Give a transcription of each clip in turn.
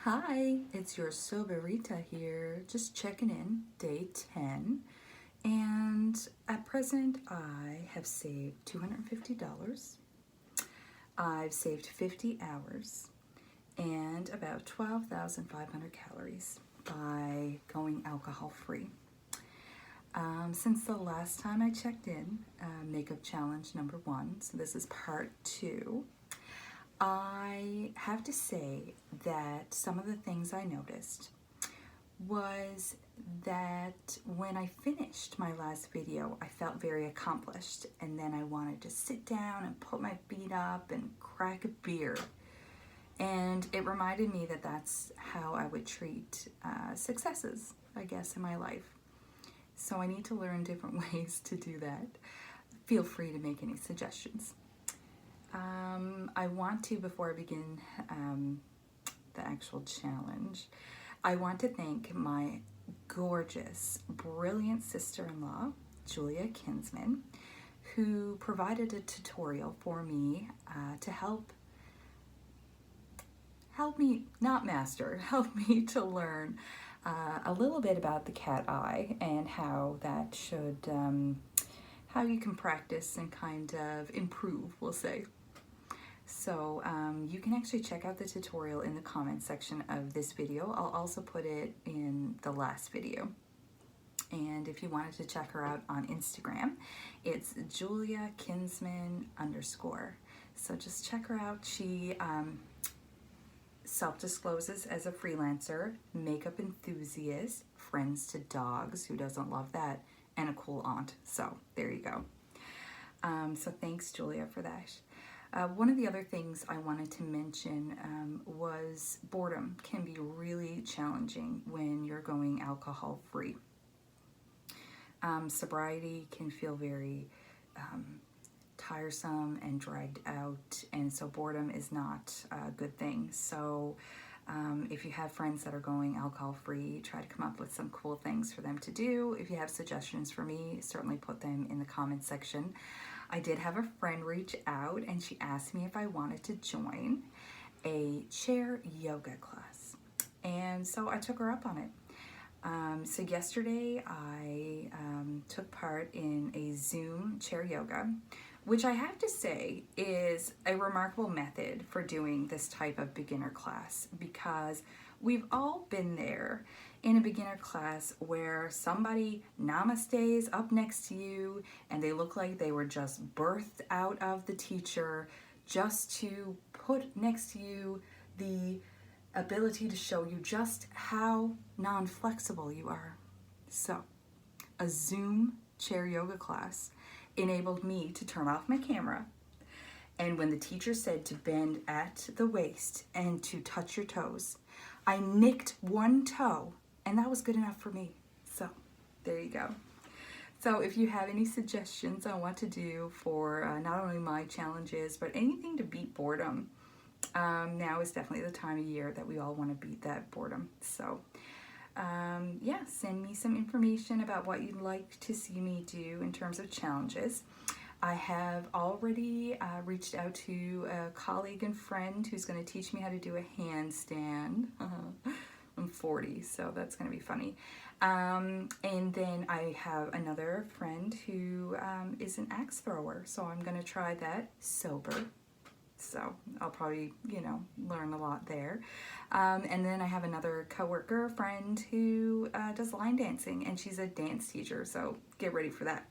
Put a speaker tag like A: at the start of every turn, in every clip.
A: Hi, it's your Soberita here, just checking in, day 10. And at present, I have saved $250. I've saved 50 hours and about 12,500 calories by going alcohol free. Since the last time I checked in, makeup challenge number 1, so this is part 2. I have to say that some of the things I noticed was that when I finished my last video, I felt very accomplished, and then I wanted to sit down and put my feet up and crack a beer. And it reminded me that that's how I would treat successes, I guess, in my life. So I need to learn different ways to do that. Feel free to make any suggestions. I want to, before I begin the actual challenge, I want to thank my gorgeous, brilliant sister-in-law, Julia Kinsman, who provided a tutorial for me to help me, not master, help me to learn a little bit about the cat eye and how that should, how you can practice and kind of improve, we'll say. So you can actually check out the tutorial in the comments section of this video. I'll also put it in the last video. And if you wanted to check her out on Instagram, it's Julia Kinsman _. So just check her out. She self-discloses as a freelancer, makeup enthusiast, friends to dogs, who doesn't love that, and a cool aunt. So there you go. So thanks, Julia, for that. One of the other things I wanted to mention was boredom can be really challenging when you're going alcohol free. Sobriety can feel very tiresome and dragged out, and so boredom is not a good thing. So if you have friends that are going alcohol free, try to come up with some cool things for them to do. If you have suggestions for me, certainly put them in the comments section. I did have a friend reach out and she asked me if I wanted to join a chair yoga class, and so I took her up on it. So yesterday I took part in a Zoom chair yoga, which I have to say is a remarkable method for doing this type of beginner class, because we've all been there in a beginner class where somebody namastes up next to you and they look like they were just birthed out of the teacher just to put next to you the ability to show you just how non-flexible you are. So a Zoom chair yoga class enabled me to turn off my camera, and when the teacher said to bend at the waist and to touch your toes, I nicked one toe, and that was good enough for me. So there you go. So if you have any suggestions on what to do for not only my challenges, but anything to beat boredom, now is definitely the time of year that we all want to beat that boredom. So yeah, send me some information about what you'd like to see me do in terms of challenges. I have already reached out to a colleague and friend who's going to teach me how to do a handstand. I'm 40, so that's going to be funny. And then I have another friend who is an axe thrower, so I'm going to try that sober. So I'll probably, learn a lot there. And then I have another coworker friend who does line dancing, and she's a dance teacher, so get ready for that.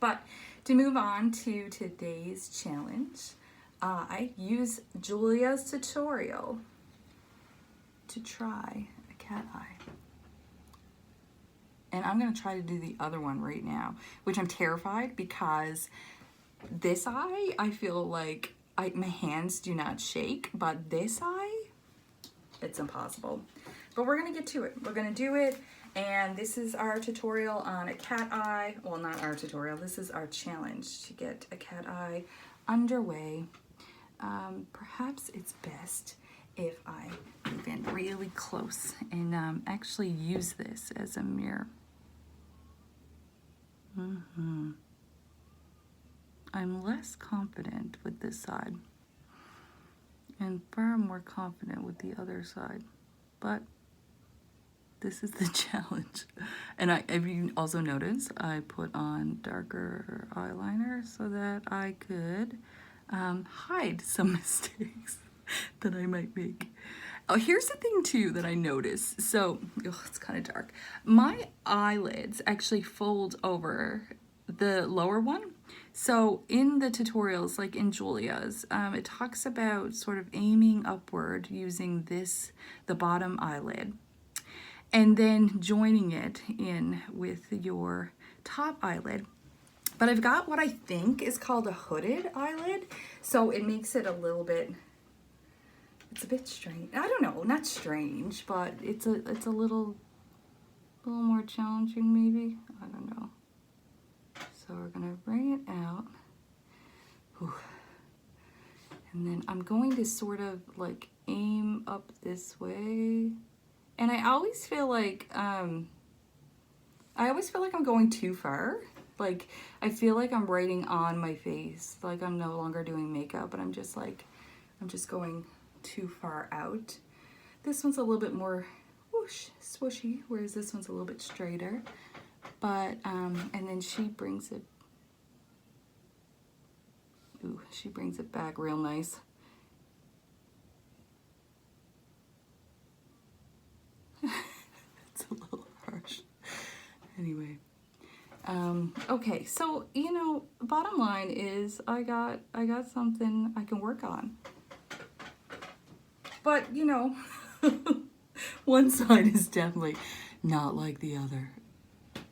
A: But to move on to today's challenge, I use Julia's tutorial to try a cat eye. And I'm going to try to do the other one right now, which I'm terrified because this eye, I feel like my hands do not shake, but this eye, it's impossible. But we're going to get to it. We're going to do it. And this is our tutorial on a cat eye. Well, not our tutorial. This is our challenge to get a cat eye underway. Perhaps it's best if I move in really close and actually use this as a mirror. I'm less confident with this side and far more confident with the other side. but this is the challenge. And if you also notice, I put on darker eyeliner so that I could hide some mistakes that I might make. Oh, here's the thing too that I noticed. So, it's kind of dark. My eyelids actually fold over the lower one. So in the tutorials, like in Julia's, it talks about sort of aiming upward using the bottom eyelid, and then joining it in with your top eyelid. But I've got what I think is called a hooded eyelid, so it makes it a little bit, it's a bit strange. I don't know, not strange, but it's a little more challenging maybe. I don't know. So we're gonna bring it out. Whew. And then I'm going to sort of like aim up this way. And I always feel like I'm going too far. Like I feel like I'm writing on my face. Like I'm no longer doing makeup, but I'm just going too far out. This one's a little bit more whoosh, swooshy, whereas this one's a little bit straighter. But and then she brings it back real nice. It's a little harsh. Anyway. Okay, so bottom line is I got something I can work on. But one side is definitely not like the other.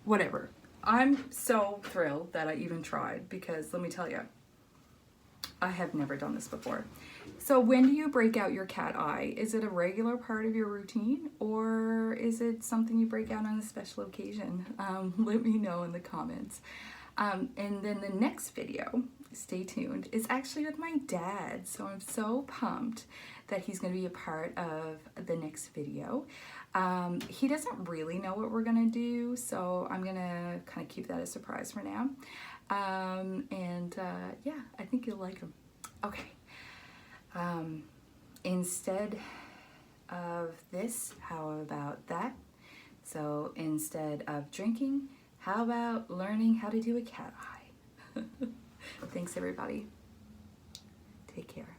A: Whatever. I'm so thrilled that I even tried, because let me tell you, I have never done this before. So when do you break out your cat eye? Is it a regular part of your routine, or is it something you break out on a special occasion? Let me know in the comments. And then the next video, stay tuned, is actually with my dad. So I'm so pumped that he's going to be a part of the next video. He doesn't really know what we're going to do, so I'm going to kind of keep that a surprise for now. Yeah, I think you'll like him. Okay. Instead of this, how about that? So instead of drinking, how about learning how to do a cat eye? Thanks, everybody. Take care.